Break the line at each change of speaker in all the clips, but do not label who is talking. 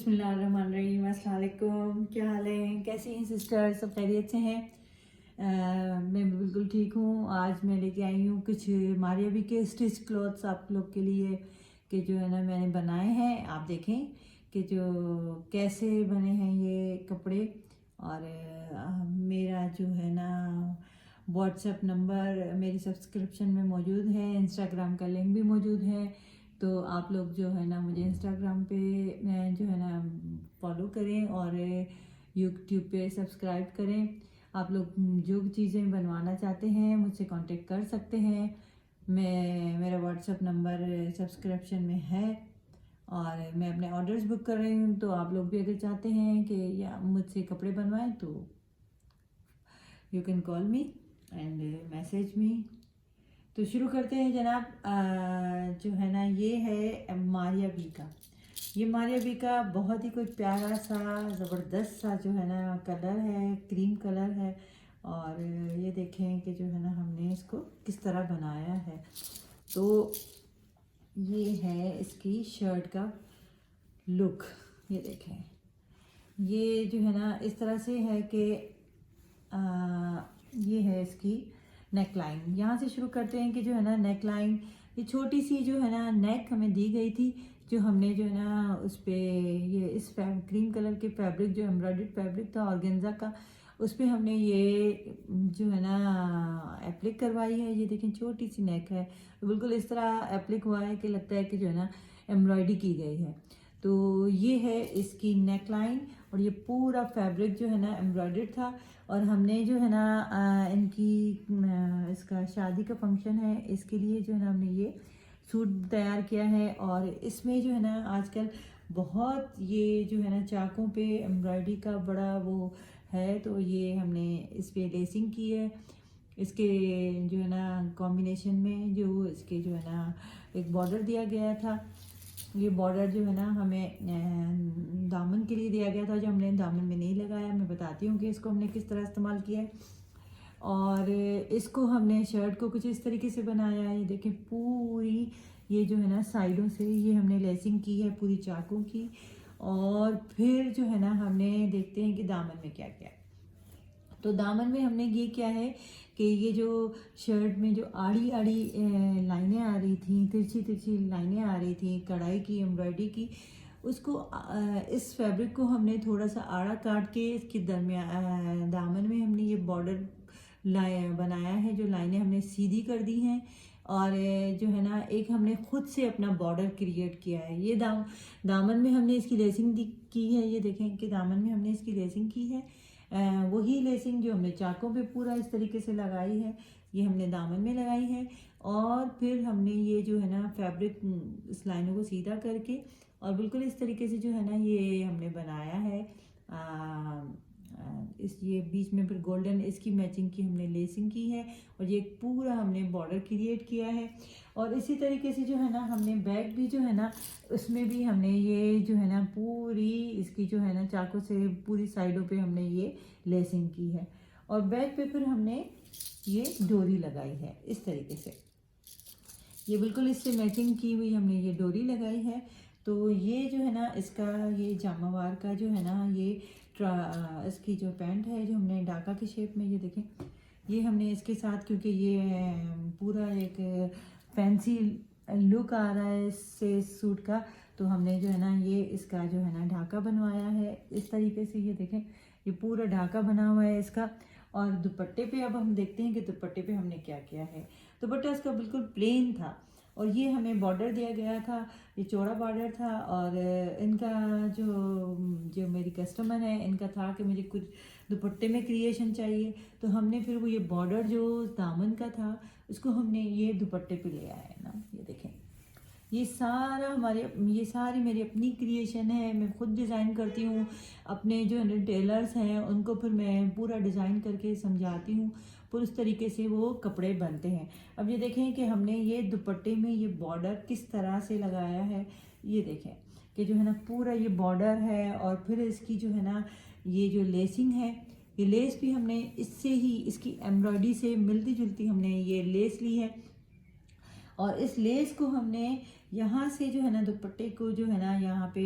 बिस्मिल्लाहिर्रहमानिर्रहीम। अस्सलाम वालेकुम। क्या हाल है, कैसी हैं सिस्टर? सब खैरियत से हैं? मैं बिल्कुल ठीक हूँ। आज मैं लेके आई हूँ कुछ मारिया भी के स्टिच क्लॉथ्स आप लोग के लिए, कि जो है ना मैंने बनाए हैं। आप देखें कि जो कैसे बने हैं ये कपड़े। और मेरा जो है ना व्हाट्सएप नंबर मेरी सब्सक्रिप्शन में मौजूद है, इंस्टाग्राम का लिंक भी मौजूद है। तो आप लोग जो है ना मुझे इंस्टाग्राम पे जो है ना फॉलो करें और यूट्यूब पे सब्सक्राइब करें। आप लोग जो चीज़ें बनवाना चाहते हैं मुझसे कांटेक्ट कर सकते हैं। मेरा व्हाट्सएप नंबर सब्सक्रिप्शन में है और मैं अपने ऑर्डर्स बुक कर रही हूँ। तो आप लोग भी अगर चाहते हैं कि या मुझसे कपड़े बनवाएं तो you can call me and message me. तो शुरू करते हैं जनाब। जो है ना ये है मारिया बी का। ये मारिया बी का बहुत ही कोई प्यारा सा ज़बरदस्त सा जो है ना कलर है, क्रीम कलर है। और ये देखें कि जो है ना हमने इसको किस तरह बनाया है। तो ये है इसकी शर्ट का लुक। ये देखें, ये जो है ना इस तरह से है कि ये है इसकी नेक लाइन। यहाँ से शुरू करते हैं कि जो है ना नेक लाइन, ये छोटी सी जो है ना नेक हमें दी गई थी, जो हमने जो है ना उस पर ये इस क्रीम कलर के फैब्रिक, जो एम्ब्रॉयडर्ड फैब्रिक था ऑर्गेन्जा का, उस पर हमने ये जो है ना एप्लिक करवाई है। ये देखें छोटी सी नेक है, बिल्कुल इस तरह एप्लिक हुआ है कि लगता है कि जो है ना एम्ब्रॉयडरी की गई है। तो ये है इसकी नेक लाइन और ये पूरा फैब्रिक जो है ना एम्ब्रॉयडर्ड था। और हमने जो है ना इसका शादी का फंक्शन है, इसके लिए जो है ना हमने ये सूट तैयार किया है। और इसमें जो है ना आजकल बहुत ये जो है ना चाकों पे एम्ब्रॉयडरी का बड़ा वो है, तो ये हमने इस पे लेसिंग की है। इसके जो है ना कॉम्बिनेशन में जो इसके जो है ना एक बॉर्डर दिया गया था। ये बॉर्डर जो है ना हमें दामन के लिए दिया गया था, जो हमने दामन में नहीं लगाया। मैं बताती हूँ कि इसको हमने किस तरह इस्तेमाल किया है। और इसको हमने शर्ट को कुछ इस तरीके से बनाया है। ये देखें पूरी ये जो है ना साइडों से ये हमने लेसिंग की है पूरी चाकों की। और फिर जो है ना हमने देखते हैं कि दामन में क्या क्या है। तो दामन में हमने ये क्या है कि ये जो शर्ट में जो आड़ी आड़ी लाइनें आ रही थी, तिरछी तिरछी लाइनें आ रही थी कढ़ाई की, एम्ब्रॉयडरी की, उसको इस फैब्रिक को हमने थोड़ा सा आड़ा काट के इसके दरमियान दामन में हमने ये बॉर्डर बनाया है। जो लाइनें हमने सीधी कर दी हैं और जो है ना एक हमने खुद से अपना बॉर्डर क्रिएट किया है। ये दामन में हमने इसकी लेसिंग की है। ये देखें कि दामन में हमने इसकी लेसिंग की है। वही लेसिंग जो हमने चाकों पे पूरा इस तरीके से लगाई है, ये हमने दामन में लगाई है। और फिर हमने ये जो है ना फैब्रिक इस लाइनों को सीधा करके और बिल्कुल इस तरीके से जो है ना ये हमने बनाया है। इस ये बीच में फिर गोल्डन इसकी मैचिंग की हमने लेसिंग की है और ये पूरा हमने बॉर्डर क्रिएट किया है। और इसी तरीके से जो है ना हमने बैक भी जो है ना उसमें भी हमने ये जो है ना पूरी इसकी जो है ना चाकों से पूरी साइडों पे हमने ये लेसिंग की है। और बैक पे फिर हमने ये डोरी लगाई है इस तरीके से। ये बिल्कुल इससे मैचिंग की हुई हमने ये डोरी लगाई है। तो ये जो है ना इसका ये जामावार का जो है ना ये इसकी जो पैंट है, जो हमने डाका की शेप में, ये देखें ये हमने इसके साथ, क्योंकि ये पूरा एक फैंसी लुक आ रहा है इससे सूट का, तो हमने जो है ना ये इसका जो है ना ढाका बनवाया है इस तरीके से। ये देखें ये पूरा ढाका बना हुआ है इसका। और दुपट्टे पे अब हम देखते हैं कि दुपट्टे पे हमने क्या किया है। दुपट्टा इसका बिल्कुल प्लेन था और ये हमें बॉर्डर दिया गया था, ये चौड़ा बॉर्डर था। और इनका जो जो मेरी कस्टमर है, इनका था कि मुझे कुछ दुपट्टे में क्रिएशन चाहिए, तो हमने फिर वो ये बॉर्डर जो दामन का था उसको हमने ये दुपट्टे पे ले आए ना। ये देखें ये सारी मेरी अपनी क्रिएशन है। मैं खुद डिज़ाइन करती हूँ। अपने जो टेलर्स हैं उनको फिर मैं पूरा डिज़ाइन करके समझाती हूँ, फिर उस तरीके से वो कपड़े बनते हैं। अब ये देखें कि हमने ये दुपट्टे में ये बॉर्डर किस तरह से लगाया है। ये देखें कि जो है ना पूरा ये बॉर्डर है और फिर इसकी जो है ना ये जो लेसिंग है, ये लेस भी हमने इससे ही इसकी एम्ब्रॉयडरी से मिलती जुलती हमने ये लेस ली है। और इस लेस को हमने यहाँ से जो है ना दुपट्टे को जो है ना यहाँ पे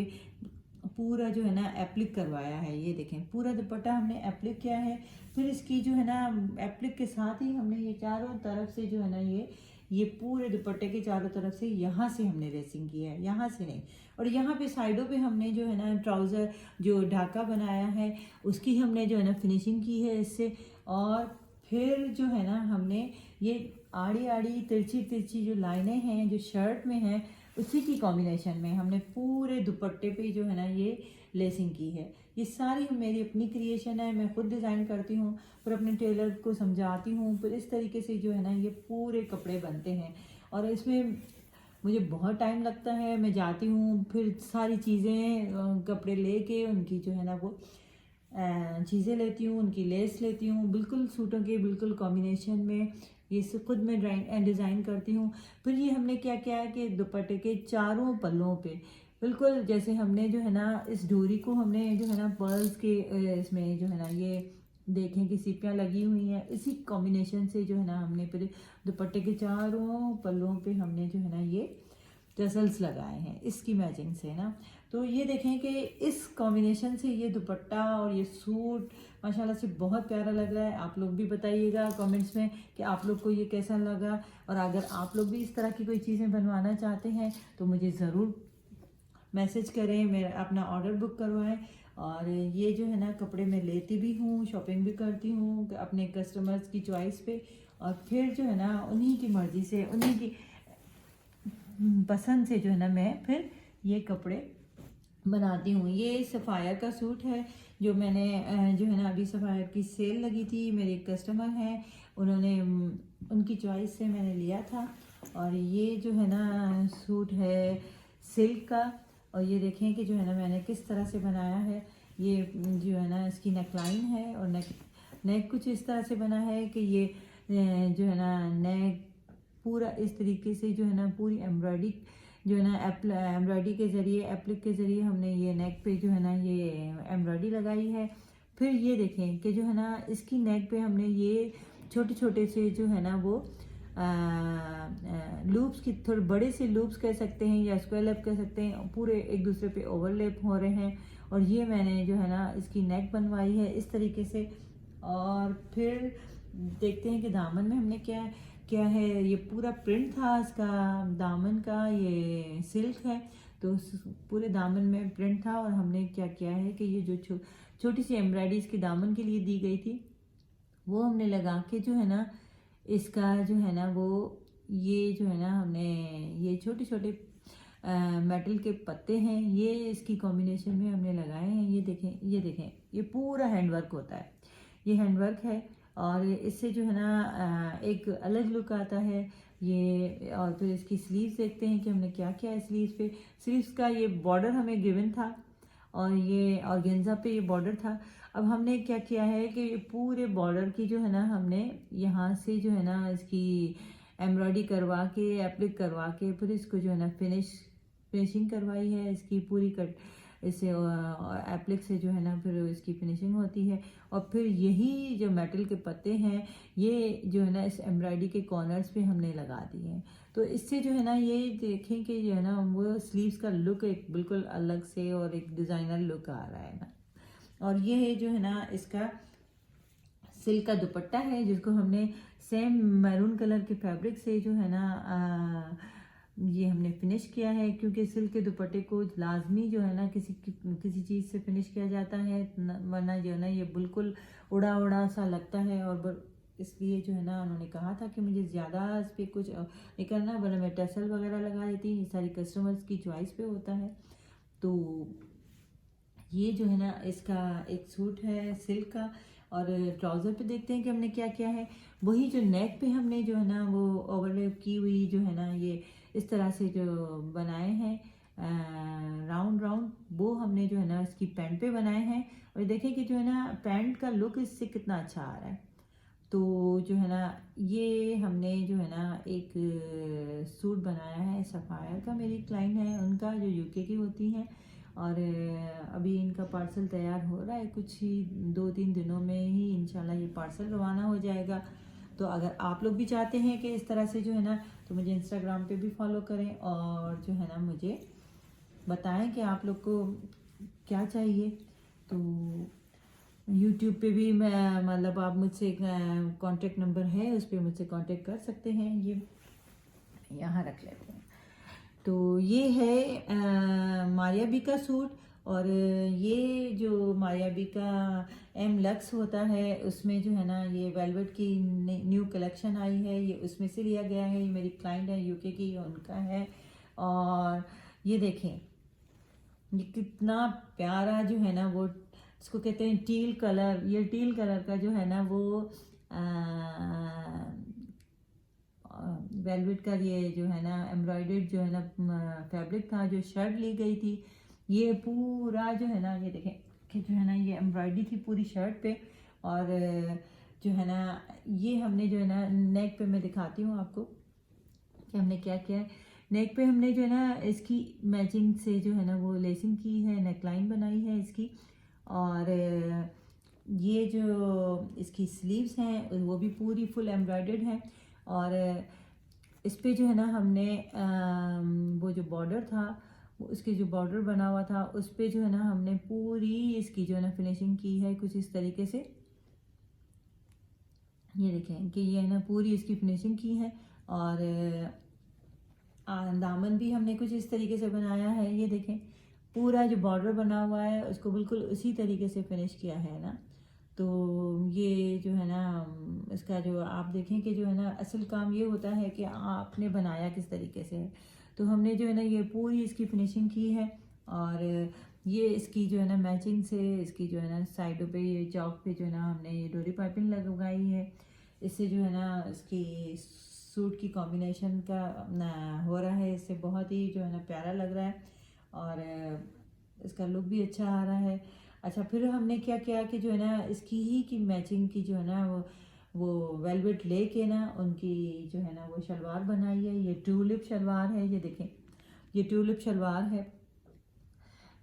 पूरा जो है ना एप्लिक करवाया है। ये देखें पूरा दुपट्टा हमने एप्लिक किया है। फिर इसकी जो है ना एप्लिक के साथ ही हमने ये चारों तरफ से जो है ना ये पूरे दुपट्टे के चारों तरफ से यहाँ से हमने लेसिंग की है, यहाँ से नहीं। और यहाँ पे साइडों पे हमने जो है ना ट्राउज़र जो ढाका बनाया है उसकी हमने जो है ना फिनिशिंग की है इससे। और फिर जो है ना हमने ये आड़ी आड़ी तिरछी तिरछी जो लाइनें हैं जो शर्ट में हैं उसी की कॉम्बिनेशन में हमने पूरे दुपट्टे पे जो है ना ये लेसिंग की है। ये सारी मेरी अपनी क्रिएशन है, मैं खुद डिज़ाइन करती हूँ, फिर अपने टेलर को समझाती हूँ, फिर इस तरीके से जो है ना ये पूरे कपड़े बनते हैं। और इसमें मुझे बहुत टाइम लगता है, मैं जाती हूँ फिर सारी चीज़ें कपड़े लेके उनकी जो है ना वो चीज़ें लेती हूँ, उनकी लेस लेती हूँ, बिल्कुल सूटों के बिल्कुल कॉम्बिनेशन में ये सब खुद मैं डिज़ाइन करती हूँ। फिर ये हमने क्या किया है कि दुपट्टे के चारों पल्लों पे बिल्कुल जैसे हमने जो है ना इस डोरी को हमने जो है ना पर्ल्स के इसमें जो है ना ये देखें कि सीपियाँ लगी हुई हैं, इसी कॉम्बिनेशन से जो है ना हमने फिर दुपट्टे के चारों पल्लों पे हमने जो है ना ये टसल्स लगाए हैं इसकी मैचिंग से ना। तो ये देखें कि इस कॉम्बिनेशन से ये दुपट्टा और ये सूट माशाल्लाह से बहुत प्यारा लग रहा है। आप लोग भी बताइएगा कमेंट्स में कि आप लोग को ये कैसा लगा। और अगर आप लोग भी इस तरह की कोई चीज़ें बनवाना चाहते हैं तो मुझे ज़रूर मैसेज करें, मेरा अपना ऑर्डर बुक करवाएं। और ये जो है ना कपड़े मैं लेती भी हूँ, शॉपिंग भी करती हूँ अपने कस्टमर्स की चॉइस पे। और फिर जो है ना उन्हीं की मर्ज़ी से, उन्हीं की पसंद से जो है ना मैं फिर ये कपड़े बनाती हूँ। ये सफ़ायर का सूट है जो मैंने जो है ना अभी सफ़ायर की सेल लगी थी, मेरे एक कस्टमर हैं, उन्होंने उनकी चॉइस से मैंने लिया था। और ये जो है ना सूट है सिल्क का। और ये देखें कि जो है ना मैंने किस तरह से बनाया है। ये जो है ना इसकी नेकलाइन है और नेक कुछ इस तरह से बना है कि ये जो है ना नेक पूरा इस तरीके से जो है ना पूरी एम्ब्रॉयडरी जो है ना एम्ब्रॉयडरी के ज़रिए एप्लिक के ज़रिए हमने ये नेक पे जो है ना ये एम्ब्रॉयडरी लगाई है। फिर ये देखें कि जो है ना इसकी नेक पे हमने ये छोटे छोटे से जो है ना वो लूप्स की थोड़े बड़े से लूप्स कह सकते हैं या स्क्वायर लैप कह सकते हैं, पूरे एक दूसरे पे ओवरलैप हो रहे हैं। और ये मैंने जो है ना इसकी नेक बनवाई है इस तरीके से। और फिर देखते हैं कि दामन में हमने क्या है। ये पूरा प्रिंट था इसका दामन का, ये सिल्क है तो पूरे दामन में प्रिंट था। और हमने क्या किया है कि ये जो छोटी सी एम्ब्रॉयडरी इसकी दामन के लिए दी गई थी वो हमने लगा के जो है ना इसका जो है ना वो ये जो है ना हमने ये छोटे छोटे मेटल के पत्ते हैं ये इसकी कॉम्बिनेशन में हमने लगाए हैं। ये देखें ये पूरा हैंडवर्क होता है, ये हैंडवर्क है। और इससे जो है ना एक अलग लुक आता है ये। और फिर इसकी स्लीव्स देखते हैं कि हमने क्या किया है स्लीव्स पे। स्लीव्स का ये बॉर्डर हमें गिवन था और ये ऑर्गेन्जा पे ये बॉर्डर था। अब हमने क्या किया है कि ये पूरे बॉर्डर की जो है ना हमने यहाँ से जो है ना इसकी एम्ब्रॉयडरी करवा के एप्लिक करवा के फिर इसको जो है ना फिनिशिंग करवाई है इसकी पूरी कट इसे एप्लिक से जो है ना फिर इसकी फिनिशिंग होती है। और फिर यही जो मेटल के पत्ते हैं ये जो है ना इस एम्ब्रॉयडरी के कॉर्नर्स पे हमने लगा दिए हैं। तो इससे जो है ना ये देखें कि जो है ना वो स्लीव्स का लुक एक बिल्कुल अलग से और एक डिज़ाइनर लुक आ रहा है ना। और ये जो है ना इसका सिल्क का दुपट्टा है जिसको हमने सेम मैरून कलर के फैब्रिक से जो है ना ये हमने फिनिश किया है। क्योंकि सिल्क के दुपट्टे को लाजमी जो है ना किसी चीज़ से फिनिश किया जाता है वरना जो है ना ये बिल्कुल उड़ा उड़ा सा लगता है। और इसलिए जो है ना उन्होंने कहा था कि मुझे ज़्यादा इस पर कुछ नहीं करना, वरना मैं टसल वगैरह लगा देती। ये सारी कस्टमर्स की चॉइस पे होता है। तो ये जो है ना इसका एक सूट है सिल्क का। और ट्राउज़र पे देखते हैं कि हमने क्या किया है। वही जो नेक पे हमने जो है ना वो ओवरलैप की हुई जो है ना ये इस तरह से जो बनाए हैं राउंड राउंड, वो हमने जो है ना इसकी पैंट पे बनाए हैं। और देखें कि जो है ना पैंट का लुक इससे कितना अच्छा आ रहा है। तो जो है ना ये हमने जो है ना एक सूट बनाया है सफ़ायर का, मेरी क्लाइंट है उनका जो यूके की होती हैं। और अभी इनका पार्सल तैयार हो रहा है, कुछ ही 2-3 दिनों में ही इंशाल्लाह ये पार्सल रवाना हो जाएगा। तो अगर आप लोग भी चाहते हैं कि इस तरह से जो है ना तो मुझे इंस्टाग्राम पे भी फॉलो करें और जो है ना मुझे बताएं कि आप लोग को क्या चाहिए। तो यूट्यूब पे भी मैं मतलब आप मुझसे कांटेक्ट नंबर है, उस पर मुझसे कांटेक्ट कर सकते हैं। ये यहाँ रख लेते हैं। तो ये है मायाबी का सूट। और ये जो मायाबी का एम लक्स होता है, उसमें जो है ना ये वेलवेट की न्यू कलेक्शन आई है, ये उसमें से लिया गया है। ये मेरी क्लाइंट है यूके की, उनका है। और ये देखें, ये कितना प्यारा जो है ना वो, इसको कहते हैं टील कलर। ये टील कलर का जो है ना वो वेलवेट का ये जो है ना एम्ब्रॉयडर्ड जो है ना फैब्रिक था, जो शर्ट ली गई थी। ये पूरा जो है ना, ये देखें कि जो है ना ये एम्ब्रॉयडरी थी पूरी शर्ट पे। और जो है ना ये हमने जो है ना नेक पे मैं दिखाती हूँ आपको कि हमने क्या किया है। नेक पे हमने जो है ना इसकी मैचिंग से जो है ना वो लेसिंग की है, नेकलाइन बनाई है इसकी। और ये जो इसकी स्लीव्स हैं वो भी पूरी फुल एम्ब्रॉयडर्ड हैं। और इस पे जो है ना हमने वो जो बॉर्डर था, वो उसके जो बॉर्डर बना हुआ था उस पे जो है ना हमने पूरी इसकी जो है ना फिनिशिंग की है कुछ इस तरीके से। ये देखें कि ये है ना पूरी इसकी फिनिशिंग की है। और दामन भी हमने कुछ इस तरीके से बनाया है। ये देखें पूरा जो बॉर्डर बना हुआ है उसको बिल्कुल उसी तरीके से फिनिश किया है ना। तो ये जो है ना इसका जो आप देखें कि जो है ना असल काम ये होता है कि आपने बनाया किस तरीके से है। तो हमने जो है ना ये पूरी इसकी फिनिशिंग की है। और ये इसकी जो है ना मैचिंग से इसकी जो है ना साइडों पे ये चौक पे जो है ना हमने ये डोरी पाइपिंग लगाई है। इससे जो है ना इसकी सूट की कॉम्बिनेशन का हो रहा है, इससे बहुत ही जो है ना प्यारा लग रहा है। और इसका लुक भी अच्छा आ रहा है। अच्छा, फिर हमने क्या किया कि जो है ना इसकी ही की मैचिंग की जो है ना वो वेलवेट लेके ना उनकी जो है ना वो शलवार बनाई है। ये ट्यूलिप शलवार है, ये देखें ये ट्यूलिप शलवार है।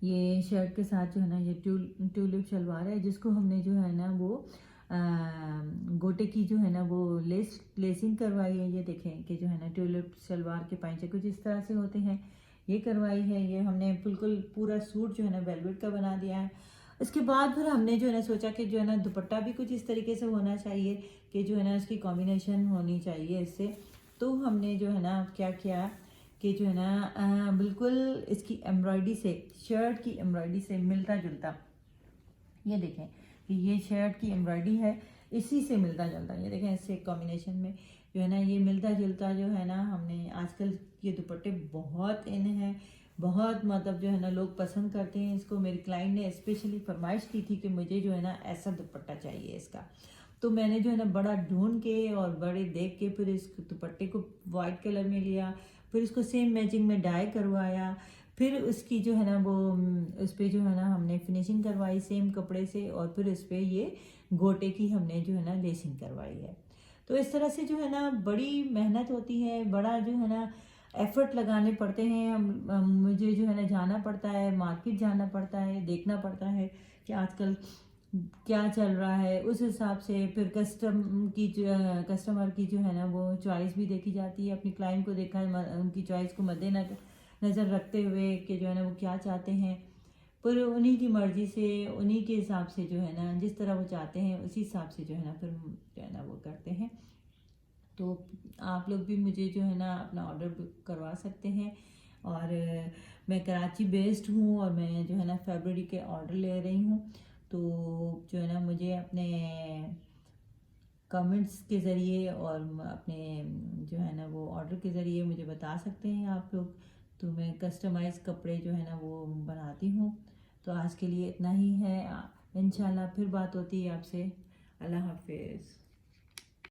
ये शर्ट के साथ जो है ना ये ट्यूलिप शलवार है, जिसको हमने जो है ना वो गोटे की जो है ना वो लेसिंग करवाई है। ये देखें कि जो है ना ट्यूलिप शलवार के पैंचे कुछ इस तरह से होते हैं, ये करवाई है। ये हमने बिल्कुल पूरा सूट जो है ना वेलवेट का बना दिया है। इसके बाद फिर हमने जो है ना सोचा कि जो है ना दुपट्टा भी कुछ इस तरीके से होना चाहिए कि जो है ना इसकी कॉम्बिनेशन होनी चाहिए इससे। तो हमने जो है ना क्या किया कि जो है ना बिल्कुल इसकी एम्ब्रॉयडरी से, शर्ट की एम्ब्रॉयडरी से मिलता जुलता, ये देखें कि ये शर्ट की एम्ब्रॉयडरी है इसी से मिलता जुलता। ये देखें इससे कॉम्बिनेशन में जो है ना ये मिलता जुलता जो है ना हमने, आजकल ये दुपट्टे बहुत इन है, बहुत मतलब जो है ना लोग पसंद करते हैं इसको। मेरी क्लाइंट ने स्पेशली फरमाइश की थी कि मुझे जो है ना ऐसा दुपट्टा चाहिए इसका। तो मैंने जो है ना बड़ा ढूंढ के और बड़े देख के फिर इस दुपट्टे को वाइट कलर में लिया, फिर इसको सेम मैचिंग में डाई करवाया, फिर उसकी जो है ना वो उस पर जो है ना हमने फिनिशिंग करवाई सेम कपड़े से। और फिर उस पर ये गोटे की हमने जो है ना लेसिंग करवाई है। तो इस तरह से जो है ना बड़ी मेहनत होती है, बड़ा जो है ना एफर्ट लगाने पड़ते हैं। मुझे जो है ना जाना पड़ता है, मार्केट जाना पड़ता है, देखना पड़ता है कि आजकल क्या चल रहा है, उस हिसाब से फिर कस्टमर की जो है ना वो चॉइस भी देखी जाती है। अपनी क्लाइंट को देखा, उनकी चॉइस को मद्देनजर रखते हुए कि जो है ना वो क्या चाहते हैं, पर उन्हीं की मर्ज़ी से, उन्हीं के हिसाब से जो है ना जिस तरह वो चाहते हैं उसी हिसाब से जो है ना फिर जो है ना वो करते हैं। तो आप लोग भी मुझे जो है ना अपना ऑर्डर बुक करवा सकते हैं। और मैं कराची बेस्ड हूँ और मैं जो है ना फरवरी के ऑर्डर ले रही हूँ। तो जो है ना मुझे अपने कमेंट्स के ज़रिए और अपने जो है ना वो ऑर्डर के ज़रिए मुझे बता सकते हैं आप लोग। तो मैं कस्टमाइज़ कपड़े जो है ना वो बनाती हूँ। तो आज के लिए इतना ही है। इंशाल्लाह फिर बात होती है आपसे। अल्लाह हाफिज़।